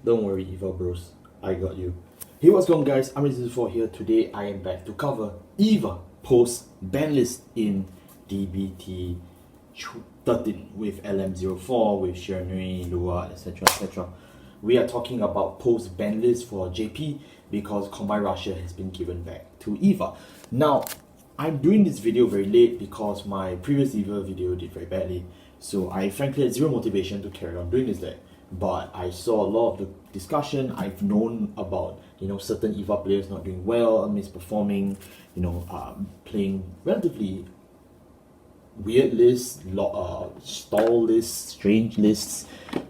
Don't worry, Eva bros, I got you. Hey, what's going on, guys? I'm Rizzy4 here. Today I am back to cover Eva post Banlist in DBT 13 with LM04, with Shiranui, Luard, etc. etc. We are talking about post Banlist for JP because Combine Russia has been given back to Eva. Now, I'm doing this video very late because my previous Eva video did very badly. So I frankly had zero motivation to carry on doing this deck. But I saw a lot of the discussion. I've known about certain Eva players not doing well, misperforming, playing relatively weird lists, stall lists, strange lists.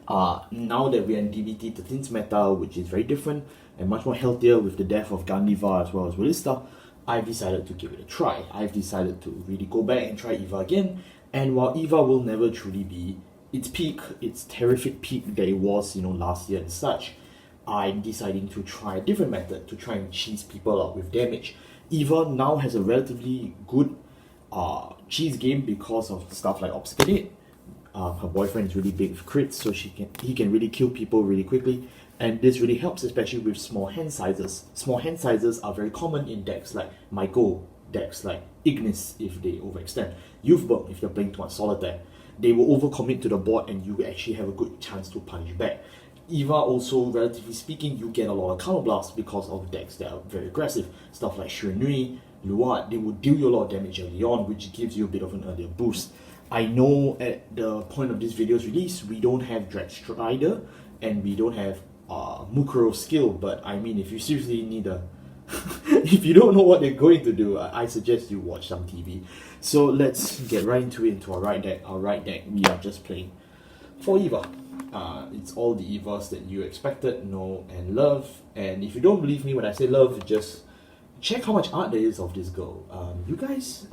Now that we're in DBT 13's meta, which is very different and much more healthier with the death of Gunliva as well as Willista, I've decided to give it a try. I've decided to really go back and try Eva again. And while Eva will never truly be its peak, its terrific peak that it was, last year and such, I'm deciding to try a different method to try and cheese people out with damage. Eva now has a relatively good cheese game because of stuff like Obscurate. Her boyfriend is really big with crits, so he can really kill people really quickly, and this really helps, especially with small hand sizes. Small hand sizes are very common in decks like Michael, decks like Ignis if they overextend, Youthberg if you're playing too much solitaire. They will overcommit to the board and you actually have a good chance to punish back. Eva also, relatively speaking, you get a lot of counterblast because of decks that are very aggressive. Stuff like Shiranui, Luard, they will deal you a lot of damage early on, which gives you a bit of an earlier boost. I know at the point of this video's release, we don't have Drag Strider and we don't have Mukuro skill, but I mean, if you seriously need a if you don't know what they're going to do, I suggest you watch some TV. So let's get right into our right deck. Our right deck, we are just playing for Eva. It's all the Evas that you expected, know, and love. And if you don't believe me when I say love, just check how much art there is of this girl. You guys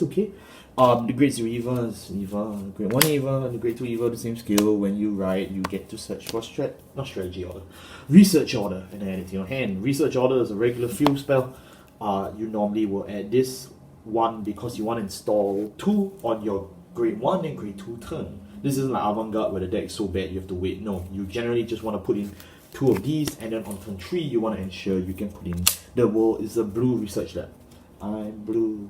okay? The grade 0 Eva is Eva, grade 1 Eva, the grade 2 Eva, the same skill. When you ride, you get to search for strategy order. Research order, and add it to your hand. Research order is a regular field spell. You normally will add this one because you want to install 2 on your grade 1 and grade 2 turn. This isn't like Vanguard where the deck is so bad you have to wait. No, you generally just want to put in 2 of these, and then on turn 3 you want to ensure you can put in the world is a blue research lab. I'm blue,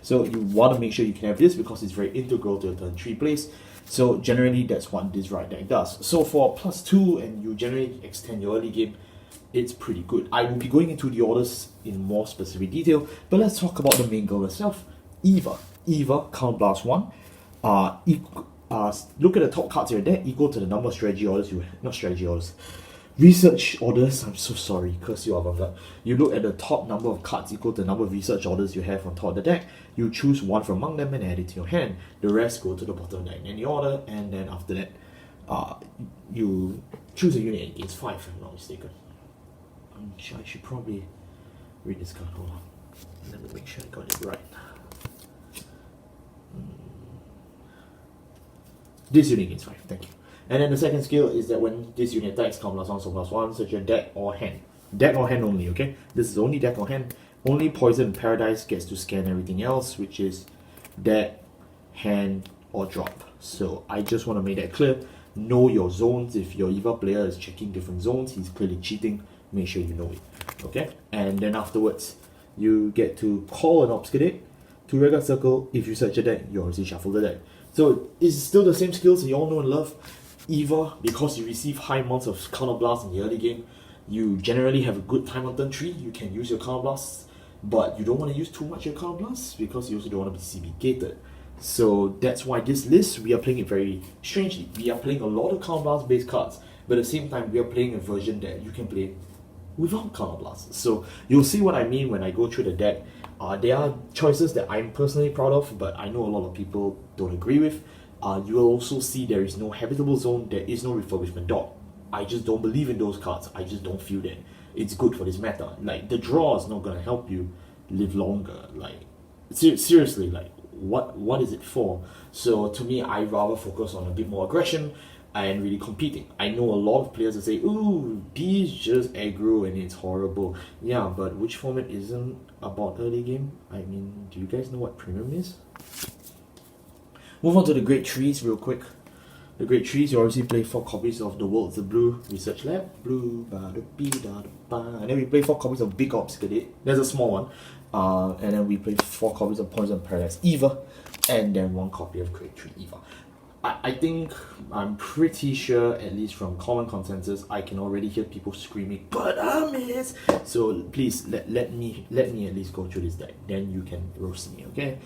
so you want to make sure you can have this because it's very integral to your turn 3 place. So generally that's what this right deck does. So for +2 and you generally extend your early game, it's pretty good. I will be going into the orders in more specific detail, but let's talk about the main girl herself, Eva. Eva, count blast 1. Look at the top cards in your deck, equal to the number of strategy orders research orders. I'm so sorry, curse you, Vanguard. You look at the top number of cards equal to the number of research orders you have on top of the deck. You choose one from among them and add it to your hand. The rest go to the bottom of the deck in any order, and then after that, you choose a unit against 5, if I'm not mistaken. I should probably read this card. Hold on. Let me make sure I got it right. This unit against 5, thank you. And then the second skill is that when this unit attacks, count +1, so +1, search your deck or hand. Deck or hand only, okay? This is only deck or hand. Only Poison and Paradise gets to scan everything else, which is deck, hand, or drop. So I just want to make that clear. Know your zones. If your Eva player is checking different zones, he's clearly cheating. Make sure you know it, okay? And then afterwards, you get to call an Obscurate to Regular Circle. If you search your deck, you obviously shuffle the deck. So it's still the same skills that you all know and love. Eva, because you receive high amounts of counterblast in the early game, you generally have a good time on turn 3. You can use your counterblasts, but you don't want to use too much of your counterblasts because you also don't want to be CB gated. So that's why this list, we are playing it very strangely. We are playing a lot of counterblast based cards, but at the same time, we are playing a version that you can play without counterblast. So you'll see what I mean when I go through the deck. There are choices that I'm personally proud of, but I know a lot of people don't agree with. You will also see there is no habitable zone, there is no refurbishment dog. I just don't believe in those cards. I just don't feel that it's good for this meta. Like, the draw is not going to help you live longer. Like, seriously, like, what is it for? So to me, I rather focus on a bit more aggression and really competing. I know a lot of players that say, ooh, these just aggro and it's horrible. Yeah, but which format isn't about early game? I mean, do you guys know what premium is? Move on to the grade 3s real quick. the grade 3s, you obviously play 4 copies of The World's a Blue Research Lab, blue, ba da bi da da ba, and then we play 4 copies of Big Ops Cadet. There's a small one. And then we play 4 copies of Poison Paradise Eva, and then 1 copy of grade 3 Eva. I think, I'm pretty sure, at least from common consensus, I can already hear people screaming, but I miss! So please, let me at least go through this deck, then you can roast me, okay?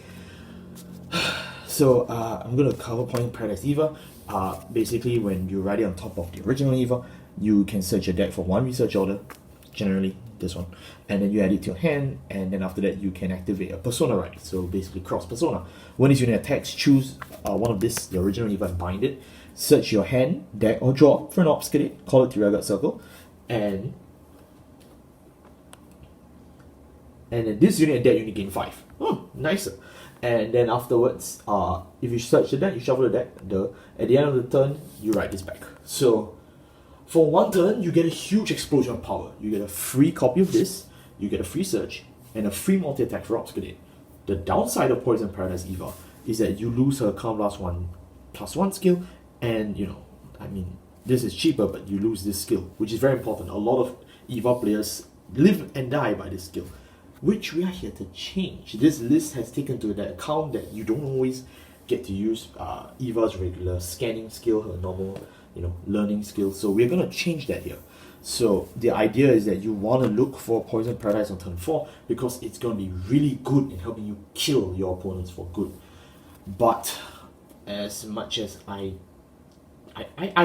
So, I'm going to cover Poison Paradise Eva. Basically, when you write it on top of the original Eva, you can search your deck for 1 research order, generally this one, and then you add it to your hand, and then after that you can activate a persona right, so basically cross persona. When it's unit attacks, choose one of this, the original Eva, and bind it. Search your hand, deck, or draw for an Ops Cadet, call it to Rearguard Circle, and then this unit and that unit gain 5. Oh, nicer. And then afterwards, if you search the deck, you shuffle the deck, at the end of the turn, you write this back. So for 1 turn, you get a huge explosion of power. You get a free copy of this, you get a free search, and a free multi-attack for Ops Cadet. The downside of Poison Paradise Eva is that you lose her Calm Blast 1/1 skill, and this is cheaper, but you lose this skill, which is very important. A lot of Eva players live and die by this skill, which we are here to change. This list has taken to that account that you don't always get to use Eva's regular scanning skill, her normal learning skill. So we're going to change that here. So the idea is that you want to look for Poison Paradise on turn 4 because it's going to be really good in helping you kill your opponents for good. But as much as I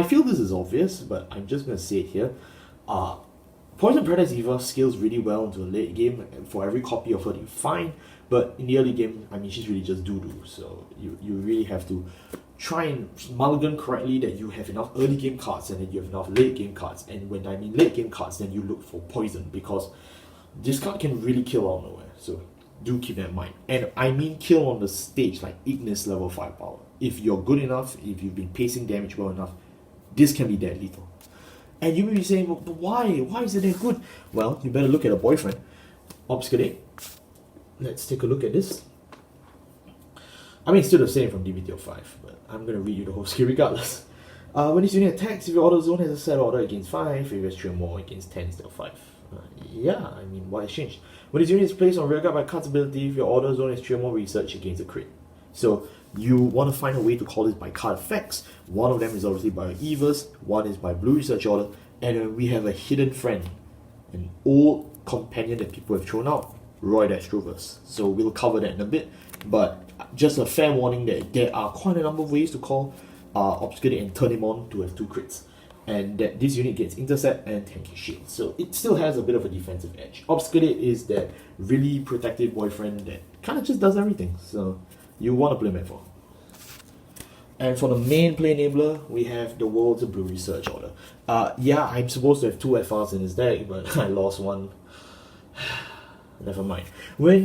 feel this is obvious, but I'm just going to say it here. Poison Paradise Eva scales really well into a late game. For every copy of her you find, but in the early game, she's really just doo-doo. So you really have to try and mulligan correctly that you have enough early game cards and that you have enough late game cards. And when I mean late game cards, then you look for poison, because this card can really kill out of nowhere. So do keep that in mind. And I mean kill on the stage, like Ignis level 5 power. If you're good enough, if you've been pacing damage well enough, this can be dead lethal. And you may be saying, but why? Why is it that good? Well, you better look at a boyfriend. Ops Cadet. Let's take a look at this. It's still the same from DBTO5, but I'm going to read you the whole skill regardless. When this unit attacks, if your order zone has a set order, it gains 5. If it has 3 or more, it gains 10 instead of 5. Why has changed? When this unit is placed on rearguard by card's ability, if your order zone has 3 or more research, it gains a crit. So you want to find a way to call this by card effects. One of them is obviously by Evas, one is by blue research order, and then we have a hidden friend, an old companion that people have thrown out, Roy Dastrovers. So we'll cover that in a bit, but just a fair warning that there are quite a number of ways to call Ops Cadet and turn him on to have 2 crits, and that this unit gets intercept and tanky shield, so it still has a bit of a defensive edge. Ops Cadet is that really protective boyfriend that kind of just does everything, so you want to play him for. And for the main play enabler, we have the World's a Blue Research Order. I'm supposed to have 2 FRs in this deck, but I lost one. Never mind. When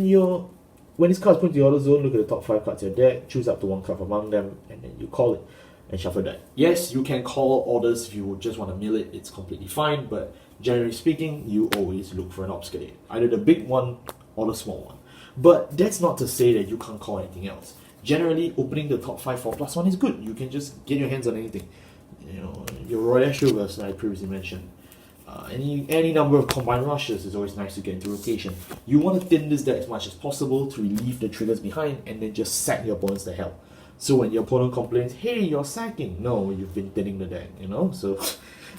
this card is put into the order zone, look at the top 5 cards of your deck, choose up to 1 card from among them, and then you call it and shuffle that. Yes, you can call orders if you just want to mill it, it's completely fine, but generally speaking, you always look for an Ops Cadet. Either the big one or the small one. But that's not to say that you can't call anything else. Generally, opening the top 5 for +1 is good. You can just get your hands on anything. Your Royal Shivers, I previously mentioned. Any number of combined rushes is always nice to get into rotation. You want to thin this deck as much as possible to relieve the triggers behind and then just sack your opponents to hell. So when your opponent complains, hey, you're sacking, no, you've been thinning the deck, So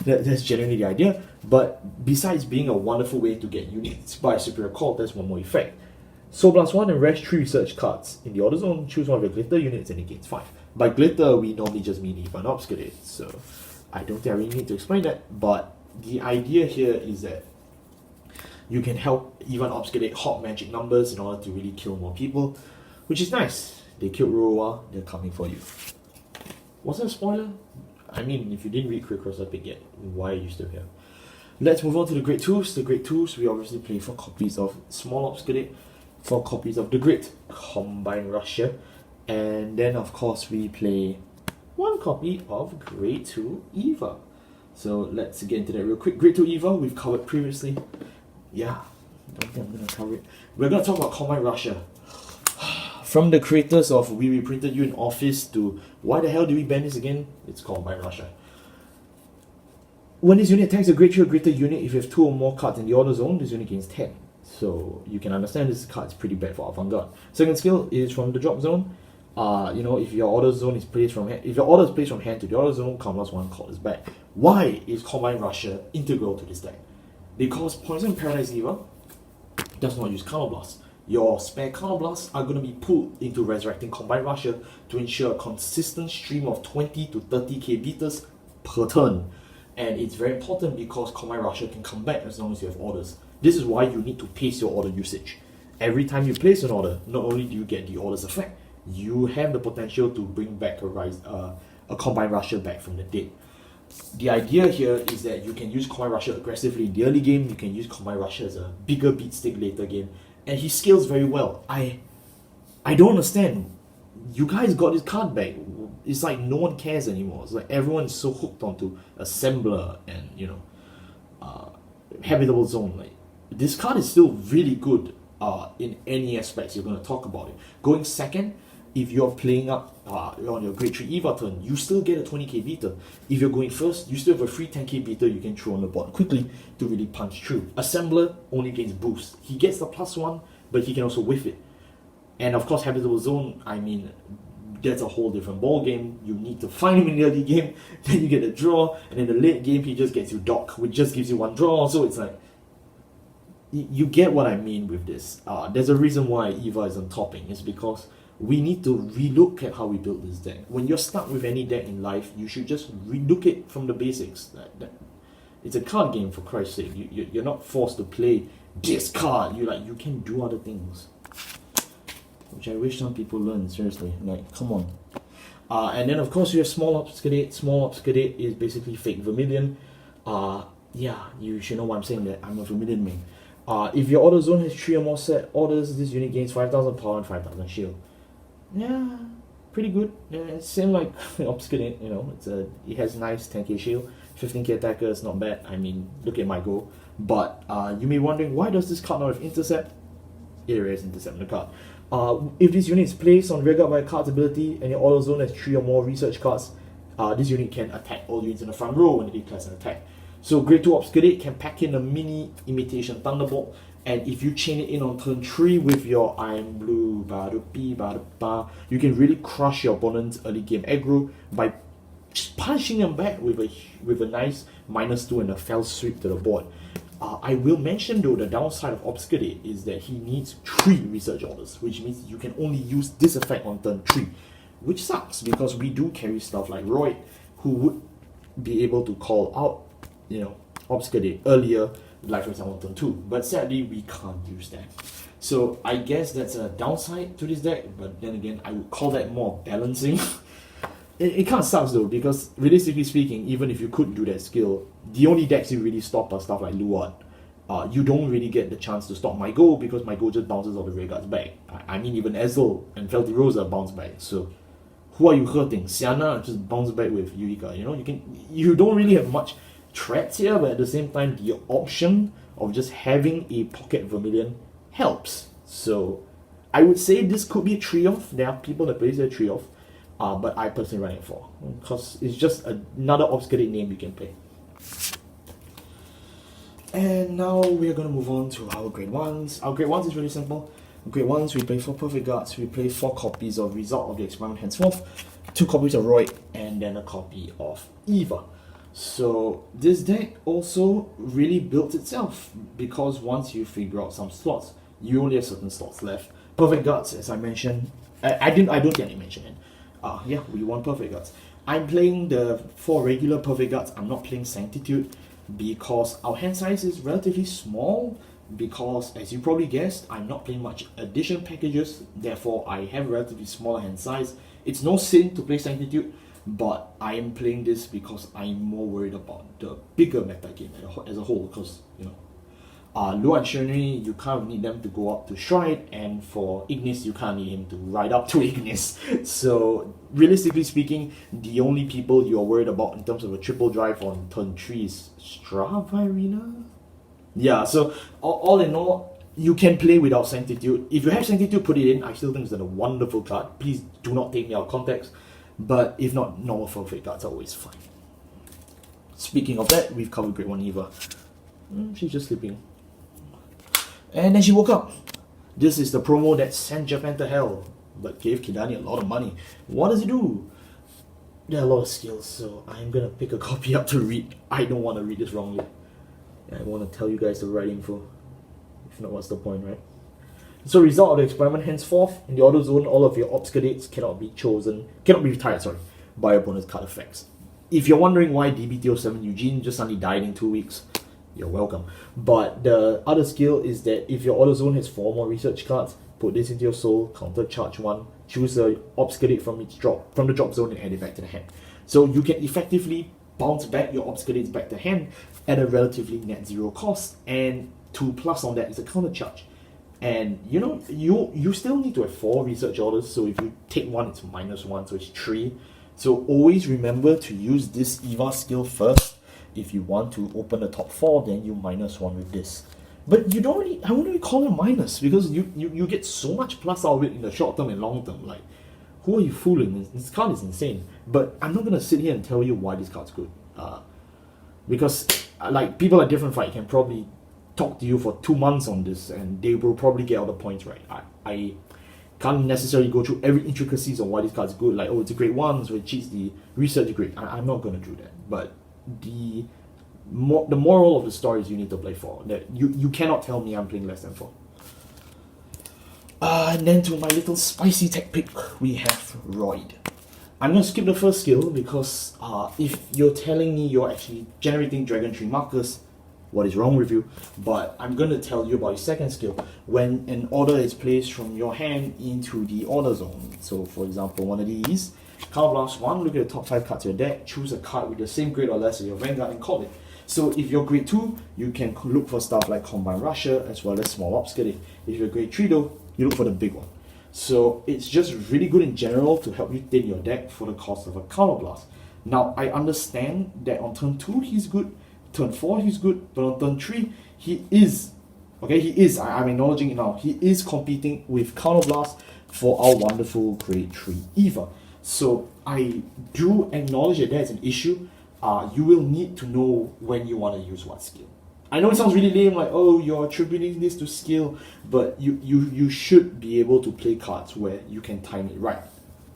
that's generally the idea. But besides being a wonderful way to get units by superior call, there's one more effect. Soul Blast 1 and rest 3 research cards. In the order zone, choose one of your glitter units and it gains 5. By glitter, we normally just mean Eva and Ops Cadet, so I don't think I really need to explain that, but the idea here is that you can help even Ops Cadet hot magic numbers in order to really kill more people, which is nice. They killed Ruroa, they're coming for you. Was that a spoiler? If you didn't read Quick Cross Epic yet, why are you still here? Let's move on to the Grade 2s. The Grade 2s, we obviously play 4 copies of Small Ops Cadet, 4 copies of the Great Combined Russia, and then of course we play 1 copy of Grade 2 Eva. So let's get into that real quick. Grade 2 Eva, we've covered previously. I don't think I'm going to cover it. We're going to talk about Combined Russia. from the creators of We Reprinted You in Office to why the hell do we ban this again? It's Combine Russia. When this unit attacks a grade 3 or greater unit, if you have 2 or more cards in the order zone, this unit gains 10. So you can understand this card is pretty bad for our Vanguard. Second skill is from the drop zone. If your order zone is placed from hand, if your order is placed from hand to the order zone, countless one card is back. Why is Combine Russia integral to this deck? Because Poison Paradise Eva does not use Counterblast. Your spare Counterblasts are going to be pulled into Resurrecting Combine Russia to ensure a consistent stream of 20 to 30k beaters per turn. And it's very important because Combine Russia can come back as long as you have orders. This is why you need to pace your order usage. Every time you place an order, not only do you get the order's effect, you have the potential to bring back a Combine Russia back from the dead. The idea here is that you can use Combine Russia aggressively in the early game, you can use Combine Russia as a bigger beat stick later game, and he scales very well. I don't understand. You guys got this card back. It's like no one cares anymore. It's like everyone is so hooked onto Assembler and Habitable Zone. Like this card is still really good in any aspects you're going to talk about it. Going second, if you're playing up on your grade 3 Eva turn, you still get a 20k beater. If you're going first, you still have a free 10k beater you can throw on the board quickly to really punch through. Assembler only gains boost. He gets the +1, but he can also whiff it. And of course, Habitable Zone, I mean, that's a whole different ball game. You need to find him in the early game, then you get a draw, and in the late game he just gets you dock, which just gives you 1 draw. So it's like, you get what I mean with this. There's a reason why Eva is on topping. It's because we need to relook at how we build this deck. When you're stuck with any deck in life, you should just relook it from the basics. It's a card game, for Christ's sake. You're not forced to play this card. You can do other things, which I wish some people learn, seriously. Like, come on. And then of course you have Small Obscurate. Small Obscurate is basically fake Vermilion. Yeah, you should know why I'm saying that. I'm a Vermilion main. If your order zone has 3 or more set orders, this unit gains 5,000 power and 5,000 shield. Yeah, pretty good. Yeah, same like Obscurate, it has nice 10k shield, 15k attacker, it's not bad. I mean, look at my goal. But you may be wondering, why does this card not have intercept? It has intercept in the card. If this unit is placed on rearguard by a card's ability and your auto zone has 3 or more research cards, this unit can attack all units in the front row when it declares an attack. So grade 2 Obscurate can pack in a mini Imitation Thunderbolt, and if you chain it in on turn 3 with your I'm Blue, you can really crush your opponent's early game aggro by just punching them back with a nice -2 and a fell sweep to the board. I will mention though, the downside of Obscurate is that he needs 3 research orders, which means you can only use this effect on turn 3, which sucks because we do carry stuff like Roy, who would be able to call out, Obscurate earlier, like for example turn 2, but sadly we can't use that. So I guess that's a downside to this deck, but then again I would call that more balancing. It kind of sucks though, because realistically speaking, even if you could do that skill, the only decks you really stop are stuff like Luard. You don't really get the chance to stop my goal because my goal just bounces all the rearguards back. I mean, even Ezel and Felty Rosa bounce back. So who are you hurting? Sienna just bounce back with Eureka. You don't really have much threats here, but at the same time, the option of just having a pocket Vermilion helps. So I would say this could be a 3-off. There are people that play a 3-off. But I personally run it 4 because it's just another Obscurate name you can play. And now we are going to move on to our grade 1s. Our grade 1s is really simple. Grade 1s, we play 4 Perfect Guards, we play 4 copies of Result of the Experiment henceforth, 2 copies of Roy, and then a copy of Eva. So this deck also really built itself because once you figure out some slots, you only have certain slots left. Perfect Guards, as I mentioned, I don't get any mention in. Yeah, we want Perfect Guards. I'm playing the 4 regular Perfect Guards. I'm not playing Sanctitude because our hand size is relatively small. Because, as you probably guessed, I'm not playing much addition packages. Therefore, I have a relatively smaller hand size. It's no sin to play Sanctitude, but I am playing this because I'm more worried about the bigger meta game as a whole. Because, Luard and Shiranui, you kind of need them to go up to Stride, and for Ignis, you kind of need him to ride up to Ignis. So, realistically speaking, the only people you're worried about in terms of a triple drive on turn 3 is Stravirina? Yeah, so all in all, You can play without Sanctitude. If you have Sanctitude, put it in. I still think it's a wonderful card. Please do not take me out of context. But if not, normal forfeit cards are always fine. Speaking of that, we've covered Grade 1 Eva. She's just sleeping. And then she woke up. This is the promo that sent Japan to hell, but gave Kidani a lot of money. What does it do? There are a lot of skills, so I'm gonna pick a copy up to read. I don't want to read this wrongly. I want to tell you guys the right info. If not, what's the point, right? So, result of the experiment, henceforth, in the auto zone, all of your obscurates cannot be retired, by opponent's card effects. If you're wondering why DBT07 Eugene just suddenly died in 2 weeks, you're welcome. But the other skill is that if your auto zone has 4 more research cards, put this into your soul, counter charge 1, choose a obscurate from the drop zone and add it back to the hand. So you can effectively bounce back your obscurates back to hand at a relatively net 0 cost, and 2+ on that is a counter charge. And you know, you still need to have 4 research orders, so if you take 1, it's -1, so it's 3. So always remember to use this Eva skill first. If you want to open the top 4, then you -1 with this. But you don't really, I wouldn't really call it minus, because you get so much plus out of it in the short term and long term. Like, who are you fooling? This card is insane. But I'm not going to sit here and tell you why this card's good. Because like, people at Different Fight can probably talk to you for 2 months on this, and they will probably get all the points right. I can't necessarily go through every intricacies on why this card's good. Like, oh, it's a grade 1, so it cheats the research grade. I'm not going to do that. But the moral of the story is you need to play 4. That you cannot tell me I'm playing less than 4. And then to my little spicy tech pick, we have Royd. I'm going to skip the first skill because if you're telling me you're actually generating Dragon Tree markers, what is wrong with you? But I'm going to tell you about your second skill. When an order is placed from your hand into the order zone. So for example, one of these, Counterblast 1, look at the top 5 cards of your deck, choose a card with the same grade or less as your Vanguard and call it. So if you're grade 2, you can look for stuff like Combine Rusher as well as Small Obscurity. If you're grade 3 though, you look for the big one. So it's just really good in general to help you thin your deck for the cost of a Counterblast. Now I understand that on turn 2 he's good, turn 4 he's good, but on turn 3 he is, I'm acknowledging it now, he is competing with Counterblast for our wonderful grade 3 Eva. So I do acknowledge that there's an issue. You will need to know when you want to use what skill. I know it sounds really lame, like, oh, you're attributing this to skill, but you should be able to play cards where you can time it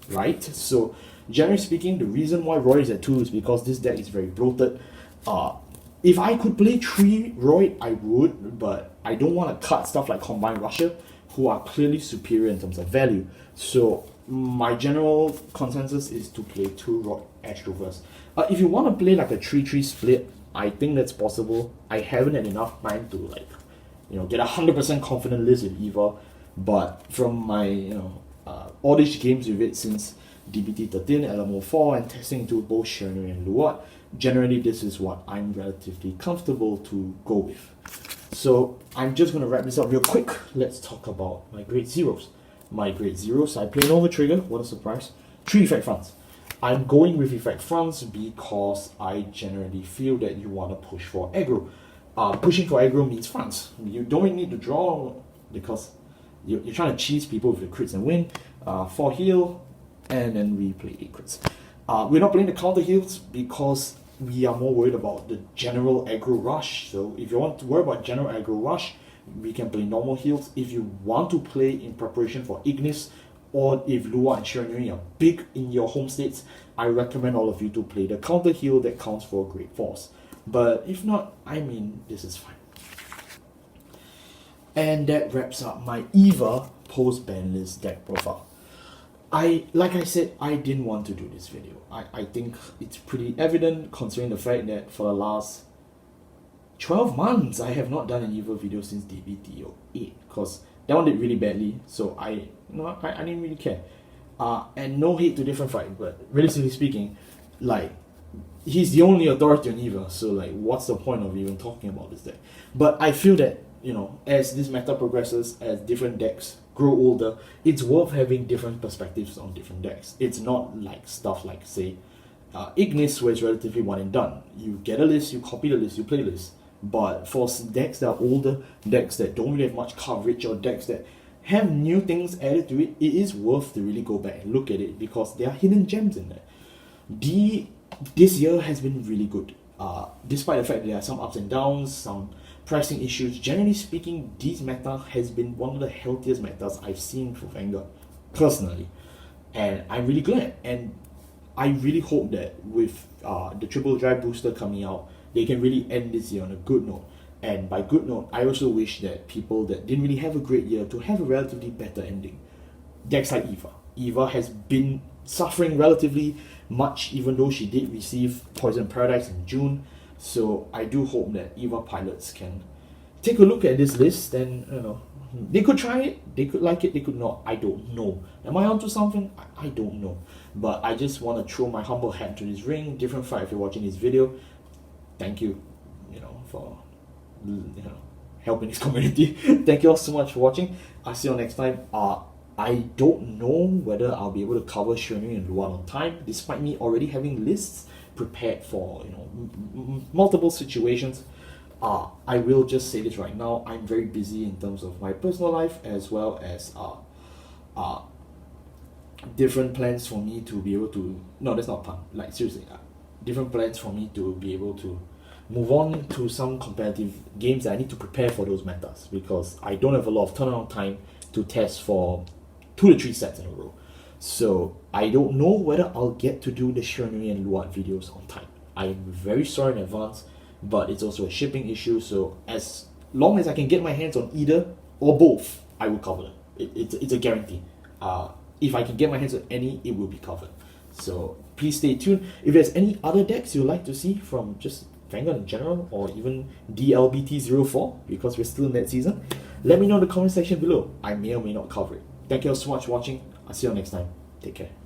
right? So generally speaking, the reason why Roy is at 2 is because this deck is very bloated. If I could play 3 Roy, I would, but I don't want to cut stuff like Combine Rusher, who are clearly superior in terms of value. So my general consensus is to play 2 Roy Astrovers. If you want to play like a 3-3 split, I think that's possible. I haven't had enough time to get a 100% confident list with Eva, but from my oddish games with it since DBT 13, LMO 4, and testing into both Shiranui and Luard, generally this is what I'm relatively comfortable to go with. So I'm just going to wrap this up real quick. Let's talk about my grade 0s. My grade 0s, I play an over trigger, what a surprise. 3 effect fronts. I'm going with effect fronts because I generally feel that you want to push for aggro. Pushing for aggro means fronts. You don't need to draw because you're trying to cheese people with your crits and win. 4 heal, and then we play 8 crits. We're not playing the counter heals because we are more worried about the general aggro rush. So if you want to worry about general aggro rush, we can play normal heals. If you want to play in preparation for Ignis, or if Luard and Shiranui are big in your home states, I recommend all of you to play the counter heal that counts for grade 4s. But if not, I mean, this is fine. And that wraps up my Eva post-Banlist deck profile. Like I said, I didn't want to do this video. I think it's pretty evident considering the fact that for the last 12 months, I have not done an Eva video since DBT 08, because that one did really badly, so I didn't really care. And no hate to Different Fight, but realistically speaking, like, he's the only authority on Eva, so like, what's the point of even talking about this deck? But I feel that, as this meta progresses, as different decks grow older, it's worth having different perspectives on different decks. It's not like stuff like, say, Ignis, where it's relatively one and done. You get a list, you copy the list, you play the list. But for decks that are older, decks that don't really have much coverage, or decks that have new things added to it, it is worth to really go back and look at it, because there are hidden gems in there. This year has been really good. Despite the fact that there are some ups and downs, some pricing issues, generally speaking, this meta has been one of the healthiest metas I've seen for Vanguard, personally. And I'm really glad. And I really hope that with the triple drive booster coming out, they can really end this year on a good note. And by good note, I also wish that people that didn't really have a great year to have a relatively better ending. Decks like Eva. Eva has been suffering relatively much, even though she did receive Poison Paradise in June. So I do hope that Eva pilots can take a look at this list, and they could try it, they could like it, they could not. I don't know. Am I onto something? I don't know. But I just want to throw my humble hat to this ring. Different Fight, if you're watching this video, thank you, for helping this community. Thank you all so much for watching. I'll see you all next time. I don't know whether I'll be able to cover Shiranui and Luard on time, despite me already having lists prepared for multiple situations. I will just say this right now. I'm very busy in terms of my personal life, as well as different plans for me to be able to. No, that's not pun. Like, seriously, different plans for me to be able to move on to some competitive games that I need to prepare for those metas, because I don't have a lot of turnaround time to test for 2 to 3 sets in a row. So I don't know whether I'll get to do the Shiranui and Luard videos on time. I'm very sorry in advance, but it's also a shipping issue. So as long as I can get my hands on either or both, I will cover them. It's a guarantee. If I can get my hands on any, it will be covered. So please stay tuned. If there's any other decks you'd like to see from just Vanguard in general, or even DLBT04, because we're still in that season, let me know in the comment section below. I may or may not cover it. Thank you all so much for watching. I'll see you all next time. Take care.